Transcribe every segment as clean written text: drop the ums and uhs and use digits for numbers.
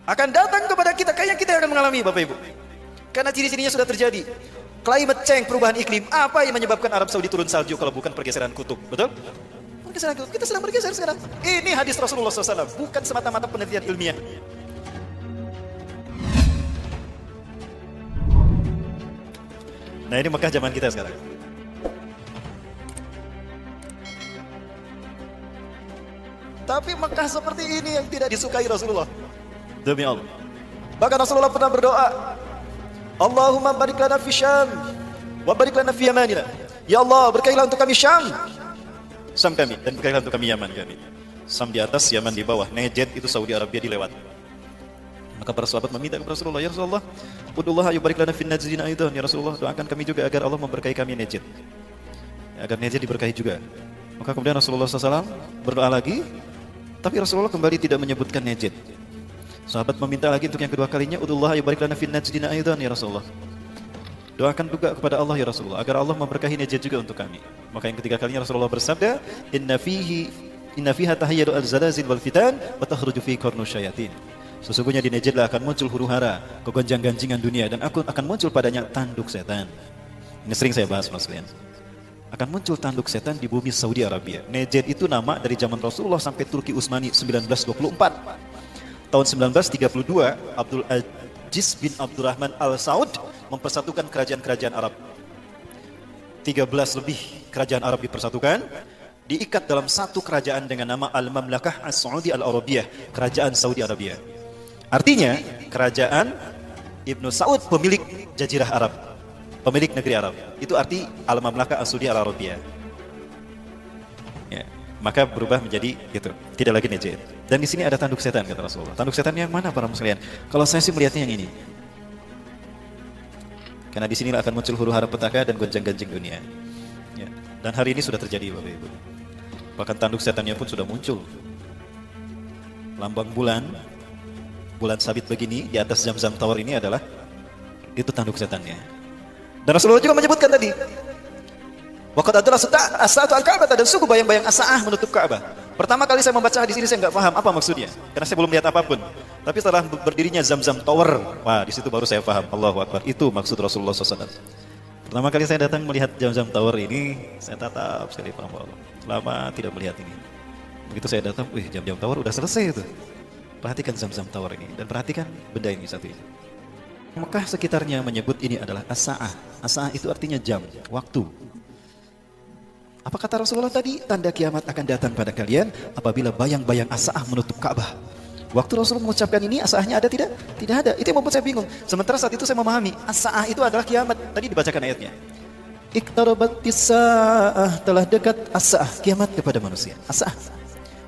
Akan datang kepada kita, kayaknya kita akan mengalami Bapak Ibu. Karena ciri-cirinya sudah terjadi. Climate change, perubahan iklim. Apa yang menyebabkan Arab Saudi turun salju kalau bukan pergeseran kutub? Betul? Pergeseran kutub. Kita sedang bergeser sekarang. Ini hadis Rasulullah SAW, bukan semata-mata penelitian ilmiah. Nah, ini Mekah zaman kita sekarang. Tapi Mekah seperti ini yang tidak disukai Rasulullah. Demi Allah. Bahkan Rasulullah pernah berdoa, Allahumma barik lana fi Syam wa barik lana fi Yamanina. Ya Allah, berkailah untuk kami Syam kami, dan berkailah untuk kami Yaman kami. Syam di atas, Yaman di bawah. Najd itu Saudi Arabia dilewat. Maka para sahabat meminta kepada Rasulullah, ya Rasulullah, udullah ayu barik lana fi Najdina aidan. Ya Rasulullah, doakan kami juga agar Allah memberkahi kami Najd. Agar Najd diberkahi juga. Maka kemudian Rasulullah SAW berdoa lagi, tapi Rasulullah kembali tidak menyebutkan Najd. Sahabat meminta lagi untuk yang kedua kalinya, udullah ayu barik lana fi Najdina aidan ya Rasulullah. Doakan juga kepada Allah ya Rasulullah agar Allah memberkahi Najd juga untuk kami. Maka yang ketiga kalinya Rasulullah bersabda, inna fiha tahayyadu al-zalazil wal fitan wa takhruju fi qarnu syayatin. Sesungguhnya di Najd akan muncul huru-hara, kegonjang-ganjingan dunia, dan akan muncul padanya tanduk setan. Ini sering saya bahas Mas sekalian. Akan muncul tanduk setan di bumi Saudi Arabia. Najd itu nama dari zaman Rasulullah sampai Turki Utsmani 1924. Tahun 1932, Abdul Aziz bin Abdurrahman Al-Saud mempersatukan kerajaan-kerajaan Arab. 13 lebih kerajaan Arab dipersatukan, diikat dalam satu kerajaan dengan nama Al-Mamlakah As-Saudi Al-Arabiyah, kerajaan Saudi Arabia. Artinya, kerajaan Ibnu Saud pemilik Jazirah Arab, pemilik negeri Arab. Itu arti Al-Mamlakah As-Saudi Al-Arabiyah. Ya, maka berubah menjadi gitu, tidak lagi Najd. Dan di sini ada tanduk setan kata Rasulullah. Tanduk setan yang mana para muslimin? Kalau saya sih melihatnya yang ini. Karena di sinilah akan muncul huru-hara petaka dan gonjang-ganjing dunia. Ya. Dan hari ini sudah terjadi Bapak Ibu. Bahkan tanduk setannya pun sudah muncul. Lambang bulan sabit begini di atas Zamzam Tower ini adalah itu tanduk setannya. Dan Rasulullah juga menyebutkan tadi, waqad adalah as-sa'atu al-Ka'bah, dan sungguh bayang-bayang as-sa'ah menutup Ka'bah. Pertama kali saya membaca di sini saya nggak paham apa maksudnya, karena saya belum lihat apapun. Tapi setelah berdirinya Zamzam Tower, wah di situ baru saya paham. Allahu Akbar, itu maksud Rasulullah SAW. Pertama kali saya datang melihat Zamzam Tower ini, saya tatap sekali paham Allah. Lama tidak melihat ini. Begitu saya datang, wih Zamzam Tower udah selesai itu. Perhatikan Zamzam Tower ini dan perhatikan benda ini satu ini. Mekah sekitarnya menyebut ini adalah as-sa'ah. As-sa'ah itu artinya jam, waktu. Apa kata Rasulullah tadi? Tanda kiamat akan datang pada kalian apabila bayang-bayang as-sa'ah menutup Ka'bah. Waktu Rasulullah mengucapkan ini, as-sa'ahnya ada tidak? Tidak ada. Itu yang membuat saya bingung. Sementara saat itu saya memahami, as-sa'ah itu adalah kiamat. Tadi dibacakan ayatnya. Iqtarabatis sa'ah, telah dekat as-sa'ah, kiamat kepada manusia. As-sa'ah,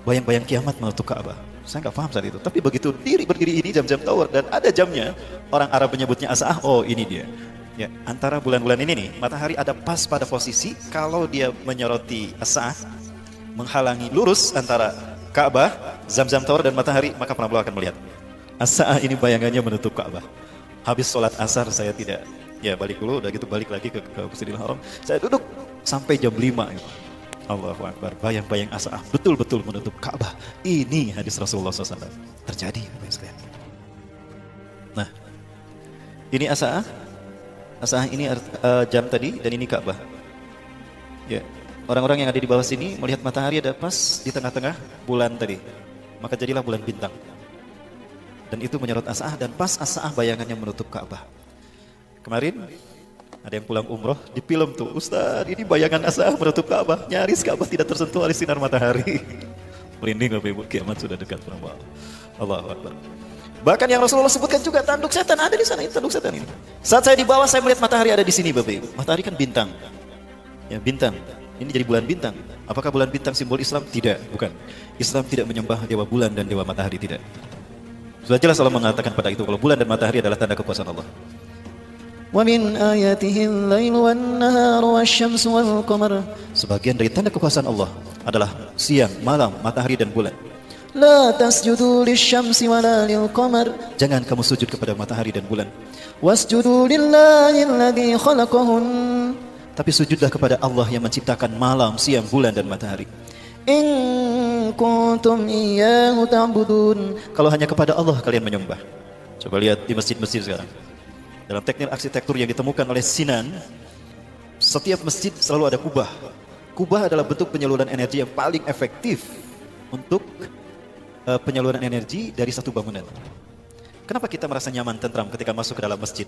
bayang-bayang kiamat menutup Ka'bah. Saya nggak paham saat itu. Tapi begitu berdiri ini Zamzam Tower dan ada jamnya, orang Arab menyebutnya as-sa'ah. Oh ini dia. Ya, antara bulan-bulan ini nih, matahari ada pas pada posisi kalau dia menyoroti as-sa'ah, menghalangi lurus antara Ka'bah, Zamzam Tower dan matahari, maka penampil akan melihat as-sa'ah ini bayangannya menutup Ka'bah. Habis sholat asar saya tidak, ya balik dulu, udah gitu balik lagi ke Masjidil Haram. Saya duduk sampai jam 5. Allahu Akbar, bayang-bayang as-sa'ah betul-betul menutup Ka'bah. Ini hadis Rasulullah SAW. Terjadi. Nah, ini as-sa'ah. As-sa'ah ini jam tadi dan ini Ka'bah. Ya, orang-orang yang ada di bawah sini melihat matahari ada pas di tengah-tengah bulan tadi. Maka jadilah bulan bintang. Dan itu menyorot as-sa'ah dan pas as-sa'ah bayangannya menutup Ka'bah. Kemarin ada yang pulang umroh di film tuh, Ustaz, ini bayangan as-sa'ah menutup Ka'bah. Nyaris Ka'bah tidak tersentuh oleh sinar matahari. Merinding Bapak Ibu, kiamat sudah dekat. Allahu Akbar. Bahkan yang Rasulullah sebutkan juga tanduk setan ada di sana, itu tanduk setan ini. Saat saya di bawah saya melihat matahari ada di sini Bapak Ibu. Matahari kan bintang. Ya, bintang. Ini jadi bulan bintang. Apakah bulan bintang simbol Islam? Tidak, bukan. Islam tidak menyembah dewa bulan dan dewa matahari, tidak. Sudah jelas Allah mengatakan pada itu kalau bulan dan matahari adalah tanda kekuasaan Allah. Wa min ayatihi al-lailu wan-naharu wasyamsu wal-qamar. Sebagian dari tanda kekuasaan Allah adalah siang, malam, matahari dan bulan. La tasjudu lisyamsi wala lilqamar. Jangan kamu sujud kepada matahari dan bulan. Wasjudu lillahi alladhi khalaqahun. Tapi sujudlah kepada Allah yang menciptakan malam, siang, bulan dan matahari. In kuntum iyyahu ta'budun. Kalau hanya kepada Allah kalian menyembah. Coba lihat di masjid-masjid sekarang. Dalam teknik arsitektur yang ditemukan oleh Sinan, setiap masjid selalu ada kubah. Kubah adalah bentuk penyaluran energi yang paling efektif untuk penyaluran energi dari satu bangunan. Kenapa kita merasa nyaman, tentram ketika masuk ke dalam masjid?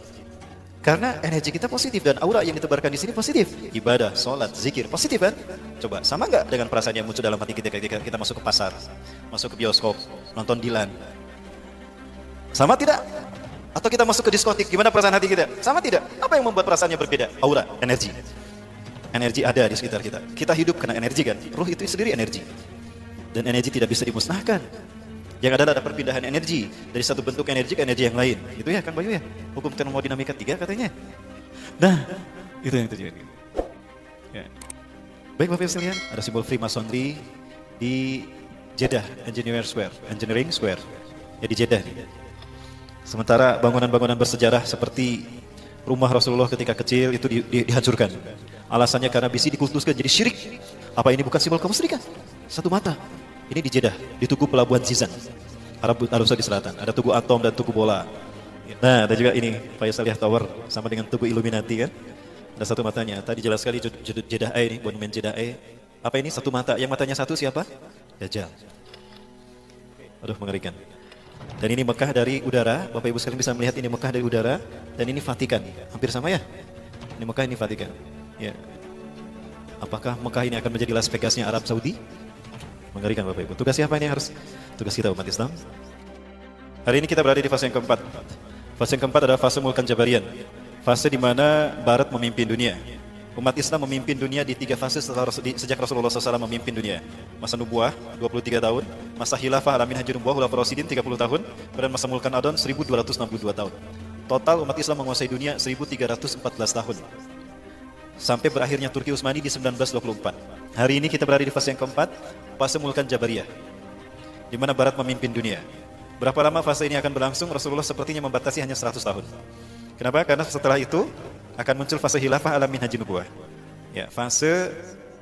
Karena energi kita positif dan aura yang ditebarkan di sini positif. Ibadah, sholat, zikir, positif kan? Coba, sama nggak dengan perasaan yang muncul dalam hati kita ketika kita masuk ke pasar, masuk ke bioskop, nonton Dilan? Sama tidak? Atau kita masuk ke diskotik, gimana perasaan hati kita? Sama tidak? Apa yang membuat perasaannya berbeda? Aura, energi. Energi ada di sekitar kita. Kita hidup karena energi kan? Ruh itu sendiri energi. Dan energi tidak bisa dimusnahkan. Yang ada perpindahan energi dari satu bentuk energi ke energi yang lain. Itu ya Kang Bayu ya? Hukum termodinamika 3 katanya. Nah, itu yang terjadi. Ya. Baik Bapak Ibu sekalian, ada simbol Freemasonry di Jeddah Engineering Square. Ya di Jeddah. Sementara bangunan-bangunan bersejarah seperti rumah Rasulullah ketika kecil itu dihancurkan. Alasannya karena bisi dikultuskan jadi syirik. Apa ini bukan simbol kemusyrikan? Satu mata. Ini di Jeddah, di Tugu Pelabuhan Zizan, Arab Saudi Selatan. Ada Tugu Atom dan Tugu Bola. Nah, ada juga ini Faisaliyah Tower sama dengan Tugu Illuminati kan. Ada satu matanya. Tadi jelas sekali Jeddah A ini, monumen Jeddah A. Apa ini satu mata? Yang matanya satu siapa? Dajjal. Aduh, mengerikan. Dan ini Mekah dari udara. Bapak Ibu sekalian bisa melihat ini Mekah dari udara. Dan ini Vatikan. Hampir sama ya? Ini Mekah, ini Vatikan. Ya. Apakah Mekah ini akan menjadi Las Vegasnya Arab Saudi? Mengerikan Bapak Ibu. Tugas siapa ini harus? Tugas kita umat Islam. Hari ini kita berada di fase yang keempat. Fase yang keempat adalah fase Mulkan Jabarian. Fase di mana Barat memimpin dunia. Umat Islam memimpin dunia di 3 fase sejak Rasulullah SAW memimpin dunia. Masa Nubuah 23 tahun, masa Khilafah Alamin Haji Nubuah Khulafaur Rasyidin 30 tahun, dan masa Mulkan Adon 1262 tahun. Total umat Islam menguasai dunia 1314 tahun. Sampai berakhirnya Turki Utsmani di 1924. Hari ini kita berada di fase yang keempat, fase Mulkan Jabariyah, di mana Barat memimpin dunia. Berapa lama fase ini akan berlangsung? Rasulullah sepertinya membatasi hanya 100 tahun. Kenapa? Karena setelah itu akan muncul fase Khilafah Alamin Haji Nubuah. Ya, fase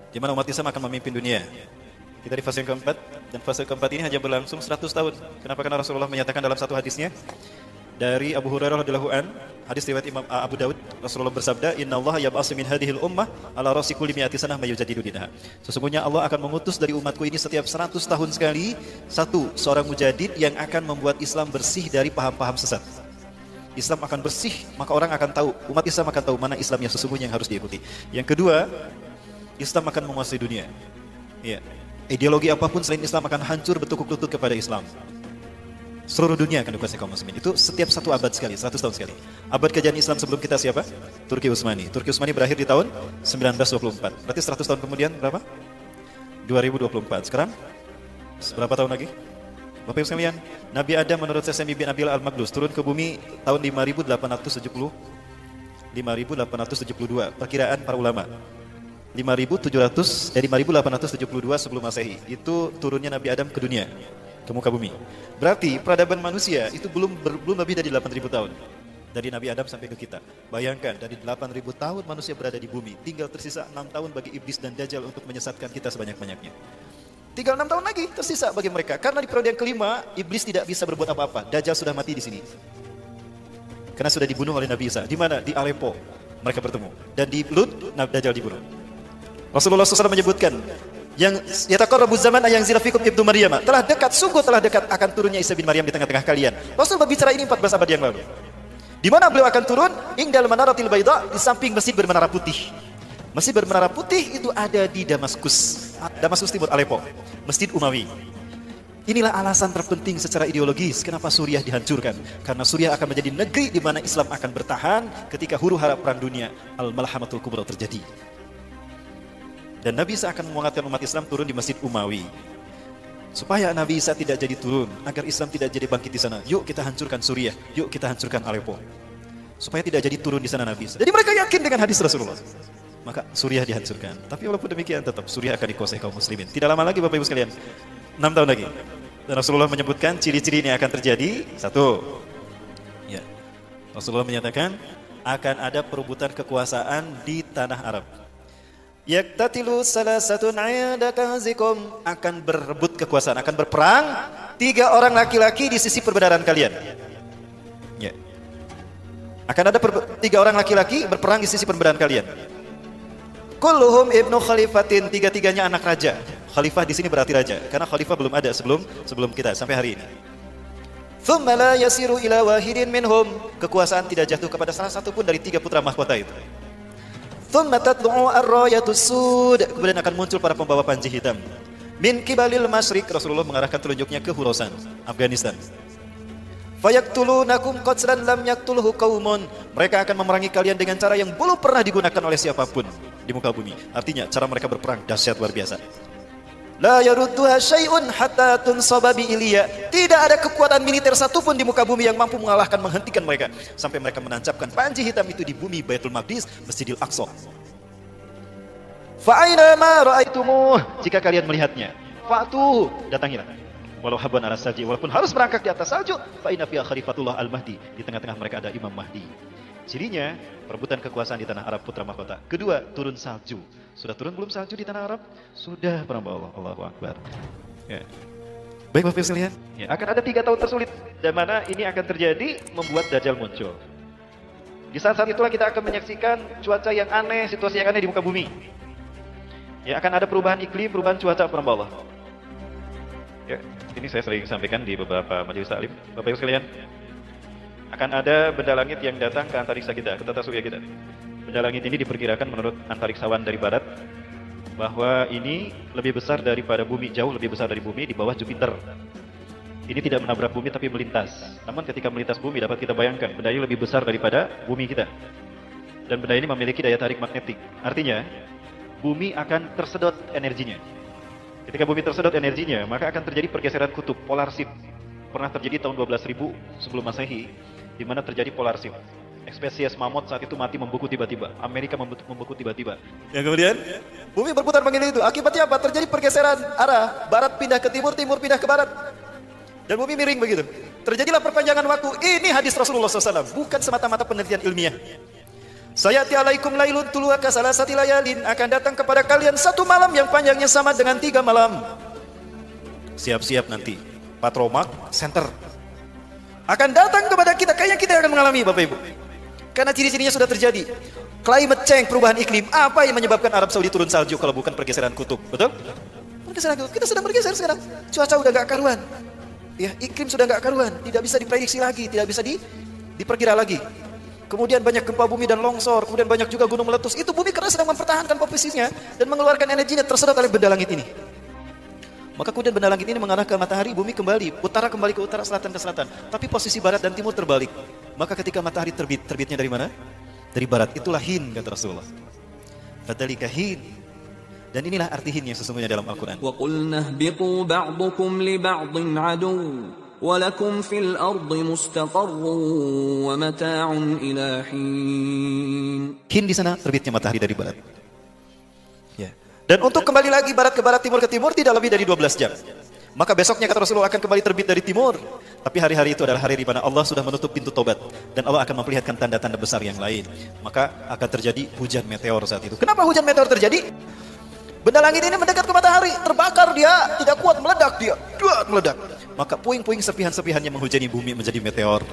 di mana umat Islam akan memimpin dunia. Kita di fase yang keempat, dan fase keempat ini hanya berlangsung 100 tahun. Kenapa? Karena Rasulullah menyatakan dalam satu hadisnya dari Abu Hurairah radhiyallahu an, hadis riwayat Imam Abu Daud, Rasulullah bersabda, "Innallaha yab'atsu min hadhil ummah ala ra'si kulli mi'ati sanah may yujaddidu dinaha." Sesungguhnya Allah akan mengutus dari umatku ini setiap 100 tahun sekali seorang mujadid yang akan membuat Islam bersih dari paham-paham sesat. Islam akan bersih, maka orang akan tahu, umat Islam akan tahu mana Islam yang sesungguhnya yang harus diikuti. Yang kedua, Islam akan menguasai dunia. Ya. Ideologi apapun selain Islam akan hancur bertukuk lutut kepada Islam. Seluruh dunia akan dikuasai kaum muslimin. Itu setiap 1 abad sekali, 100 tahun sekali. Abad kejayaan Islam sebelum kita siapa? Turki Utsmani. Turki Utsmani berakhir di tahun 1924. Berarti 100 tahun kemudian berapa? 2024. Sekarang berapa tahun lagi? Bapak Ibu sekalian, Nabi Adam menurut Sesemi bin Abil Al-Maghlus turun ke bumi tahun 5872. Perkiraan para ulama. 5872 sebelum Masehi. Itu turunnya Nabi Adam ke dunia, ke muka bumi. Berarti peradaban manusia itu belum lebih dari 8.000 tahun. Dari Nabi Adam sampai ke kita. Bayangkan dari 8.000 tahun manusia berada di bumi, tinggal tersisa 6 tahun bagi iblis dan dajjal untuk menyesatkan kita sebanyak-banyaknya. Tinggal 6 tahun lagi tersisa bagi mereka. Karena di periode yang kelima, iblis tidak bisa berbuat apa-apa. Dajjal sudah mati di sini. Karena sudah dibunuh oleh Nabi Isa. Di mana? Di Aleppo mereka bertemu. Dan di Lut, Dajjal dibunuh. Rasulullah SAW menyebutkan, yang yataqarrabu zaman yang zirafikum ibnu Maryam, telah dekat, sungguh telah dekat akan turunnya Isa bin Maryam di tengah-tengah kalian. Rasul berbicara ini 14 abad yang lalu. Di mana beliau akan turun? Ingdal manaratil baida, di samping masjid bermenara putih. Masjid bermenara putih itu ada di Damaskus Timur, Aleppo, Masjid Umawi. Inilah alasan terpenting secara ideologis kenapa Suriah dihancurkan. Karena Suriah akan menjadi negeri di mana Islam akan bertahan ketika huru-hara perang dunia Al-Malhamatul Kubra terjadi. Dan Nabi Isa akan menguatkan umat Islam turun di Masjid Umawi. Supaya Nabi Isa tidak jadi turun, agar Islam tidak jadi bangkit di sana. Yuk kita hancurkan Suriah, yuk kita hancurkan Aleppo. Supaya tidak jadi turun di sana Nabi Isa. Jadi mereka yakin dengan hadis Rasulullah. Maka Suriah dihancurkan. Tapi walaupun demikian tetap Suriah akan dikuasai kaum muslimin. Tidak lama lagi Bapak Ibu sekalian, 6 tahun lagi. Dan Rasulullah menyebutkan ciri-ciri ini akan terjadi. 1. Ya. Rasulullah menyatakan akan ada perebutan kekuasaan di tanah Arab. Yaktatilu salasatun 'inda kanzikum, akan berebut kekuasaan, akan berperang 3 orang laki-laki di sisi perbenaran kalian. Ya. Akan ada 3 orang laki-laki berperang di sisi perbenaran kalian. Kulluhum ibnu khalifatin, 3-tiganya anak raja. Khalifah di sini berarti raja, karena khalifah belum ada sebelum kita sampai hari ini. Thumma la yasiru ila wahidin minhum, kekuasaan tidak jatuh kepada salah satu pun dari 3 putra mahkota itu. Thumma tatlu'u ar-rayatus sud, kemudian akan muncul para pembawa panji hitam. Min kibalil masyriq, Rasulullah mengarahkan telunjuknya ke Khorasan, Afghanistan. Fayaktulunakum qatlan lam yaktulhu qaumun, mereka akan memerangi kalian dengan cara yang belum pernah digunakan oleh siapapun di muka bumi. Artinya cara mereka berperang dahsyat luar biasa. La yarudduha syai'un hatta tunsaba bi Iliya, tidak ada kekuatan militer satupun di muka bumi yang mampu mengalahkan, menghentikan mereka sampai mereka menancapkan panji hitam itu di bumi Baitul Maqdis, Masjidil Aqsa. Fa aina ma ra'aitumuh, jika kalian melihatnya, fa'tu, datangilah. Walau habban ala salji, walaupun harus berangkat di atas salju, fa inna fiha khalifatullah al-Mahdi, di tengah-tengah mereka ada Imam Mahdi. Cirinya perebutan kekuasaan di tanah Arab putra mahkota. Kedua, turun salju. Sudah turun belum salju di tanah Arab? Sudah, para Allah, Allahu Akbar. Ya. Baik Bapak sekalian, ya, akan ada 3 tahun tersulit, dan mana ini akan terjadi membuat Dajjal muncul. Di saat-saat itulah kita akan menyaksikan cuaca yang aneh, situasi yang aneh di muka bumi. Ya, akan ada perubahan iklim, perubahan cuaca, para Allah. Ya, ini saya sering sampaikan di beberapa majelis taklim, Bapak Ibu sekalian. Akan ada benda langit yang datang ke antariksa kita, ke tata surya kita. Benda langit ini diperkirakan menurut antariksawan dari barat bahwa ini lebih besar daripada bumi, jauh lebih besar dari bumi, di bawah Jupiter. Ini tidak menabrak bumi tapi melintas. Namun ketika melintas bumi dapat kita bayangkan benda ini lebih besar daripada bumi kita. Dan benda ini memiliki daya tarik magnetik. Artinya bumi akan tersedot energinya. Ketika bumi tersedot energinya, maka akan terjadi pergeseran kutub, polar shift. Pernah terjadi tahun 12.000 sebelum Masehi, di mana terjadi polar shift. Spesies mamut saat itu mati membeku tiba-tiba. Amerika membeku tiba-tiba. Yang kemudian bumi berputar begini itu. Akibatnya apa? Terjadi pergeseran arah, barat pindah ke timur, timur pindah ke barat. Dan bumi miring begitu. Terjadilah perpanjangan waktu. Ini hadis Rasulullah SAW, bukan semata-mata penelitian ilmiah. Sayati alaikum lailun tuluaka salasati layalin, akan datang kepada kalian 1 malam yang panjangnya sama dengan 3 malam. Siap-siap nanti Patromak Center akan datang kepada kita, kayaknya kita akan mengalami Bapak Ibu. Karena ciri-cirinya sudah terjadi. Climate change, perubahan iklim. Apa yang menyebabkan Arab Saudi turun salju kalau bukan pergeseran kutub? Betul? Pergeseran kutub. Kita sedang bergeser sekarang. Cuaca udah gak karuan. Ya, iklim sudah gak karuan. Tidak bisa diprediksi lagi, tidak bisa diperkira lagi. Kemudian banyak gempa bumi dan longsor, kemudian banyak juga gunung meletus. Itu bumi karena sedang mempertahankan posisinya dan mengeluarkan energinya tersedot oleh benda langit ini. Maka kemudian benda langit ini mengarah ke matahari, bumi kembali, utara kembali ke utara, selatan ke selatan. Tapi posisi barat dan timur terbalik. Maka ketika matahari terbitnya dari mana? Dari barat. Itulah hin, kata Rasulullah. Fadzalika hin. Dan inilah arti hin yang sesungguhnya dalam Al-Quran. Wa qulna ihbitu ba'dukum li ba'din adu wa lakum fil ardi mustaqarrun wa mata'un ila hin. Hin di sana terbitnya matahari dari barat. Ya. Dan untuk kembali lagi barat ke barat, timur ke timur tidak lebih dari 12 jam. Maka besoknya kata Rasulullah akan kembali terbit dari timur. Tapi hari-hari itu adalah hari di mana Allah sudah menutup pintu tobat. Dan Allah akan memperlihatkan tanda-tanda besar yang lain. Maka akan terjadi hujan meteor saat itu. Kenapa hujan meteor terjadi? Benda langit ini mendekat ke matahari, terbakar dia, tidak kuat, meledak dia, meledak. Maka puing-puing serpihan-serpihannya menghujani bumi menjadi meteor.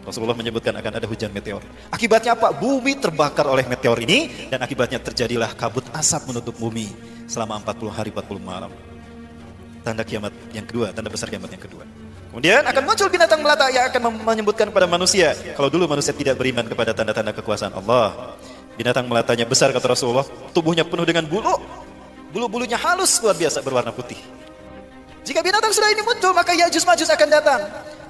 Rasulullah menyebutkan akan ada hujan meteor. Akibatnya apa? Bumi terbakar oleh meteor ini, dan akibatnya terjadilah kabut asap menutup bumi selama 40 hari 40 malam. Tanda kiamat yang kedua, tanda besar kiamat yang kedua. Kemudian akan muncul binatang melata yang akan menyebutkan kepada manusia. Kalau dulu manusia tidak beriman kepada tanda-tanda kekuasaan Allah, binatang melatanya besar kata Rasulullah, tubuhnya penuh dengan bulu. Bulu-bulunya halus luar biasa berwarna putih. Jika binatang sudah ini muncul, maka Ya'juj Ma'juj akan datang.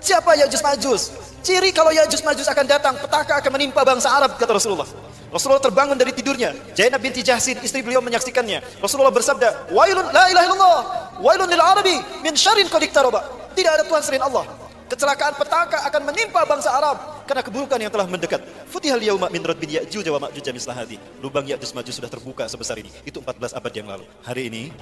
Siapa Ya'juj Ma'juj? Ciri kalau Ya'juj Ma'juj akan datang, petaka akan menimpa bangsa Arab kata Rasulullah. Rasulullah terbangun dari tidurnya. Zainab binti Jahsin, istri beliau, menyaksikannya. Rasulullah bersabda, "Wailun la ilaha illallah, wailun lil arabi min syarrin qad iktaraba." Tidak ada Tuhan selain Allah. Kecelakaan petaka akan menimpa bangsa Arab karena keburukan yang telah mendekat. Futihal yauma min radbin Ya'juj wa Ma'juj mislah hadhi. Lubang Ya'juj Ma'juj sudah terbuka sebesar ini. Itu 14 abad yang lalu. Hari ini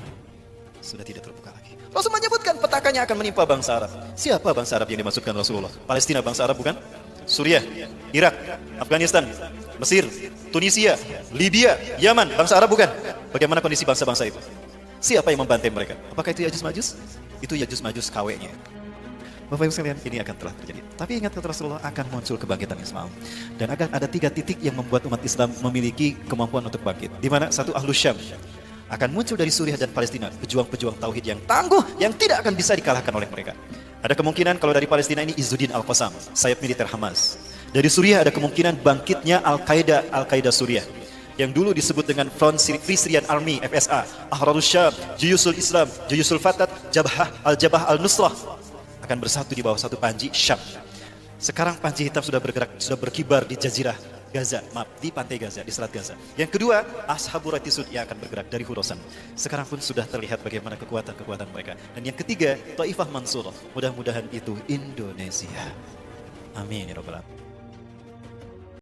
sudah tidak terbuka lagi. Rasul menyebutkan petakanya akan menimpa bangsa Arab. Siapa bangsa Arab yang dimaksudkan Rasulullah? Palestina bangsa Arab bukan? Suriah, Irak, Afghanistan, Mesir, Tunisia, Libya, Yaman, bangsa Arab bukan? Bagaimana kondisi bangsa-bangsa itu? Siapa yang membantai mereka? Apakah itu Yajuj Majuj? Itu Yajuj Majuj KW-nya. Bapak Ibu sekalian, ini akan telah terjadi. Tapi ingat kata Rasulullah, akan muncul kebangkitan Islam. Dan akan ada 3 titik yang membuat umat Islam memiliki kemampuan untuk bangkit. Di mana? 1, Ahlus Syam. Akan muncul dari Suriah dan Palestina, pejuang-pejuang tauhid yang tangguh, yang tidak akan bisa dikalahkan oleh mereka. Ada kemungkinan kalau dari Palestina ini Izzuddin Al-Qassam, sayap militer Hamas. Dari Suriah ada kemungkinan bangkitnya Al-Qaeda Suriah, yang dulu disebut dengan Front Free Syrian Army, FSA, Ahradus Syam, Juyusul Islam, Juyusul Fatat, Jabhah Al-Nusrah, akan bersatu di bawah satu panji Syam. Sekarang panji hitam sudah bergerak, sudah berkibar di Jazirah Gaza, di pantai Gaza, di Selat Gaza. Yang kedua, Ashabul Ratisud yang akan bergerak dari Khorasan. Sekarang pun sudah terlihat bagaimana kekuatan mereka. Dan yang ketiga, Taifah Mansurah. Mudah-mudahan itu Indonesia. Amin ya rabbal alamin.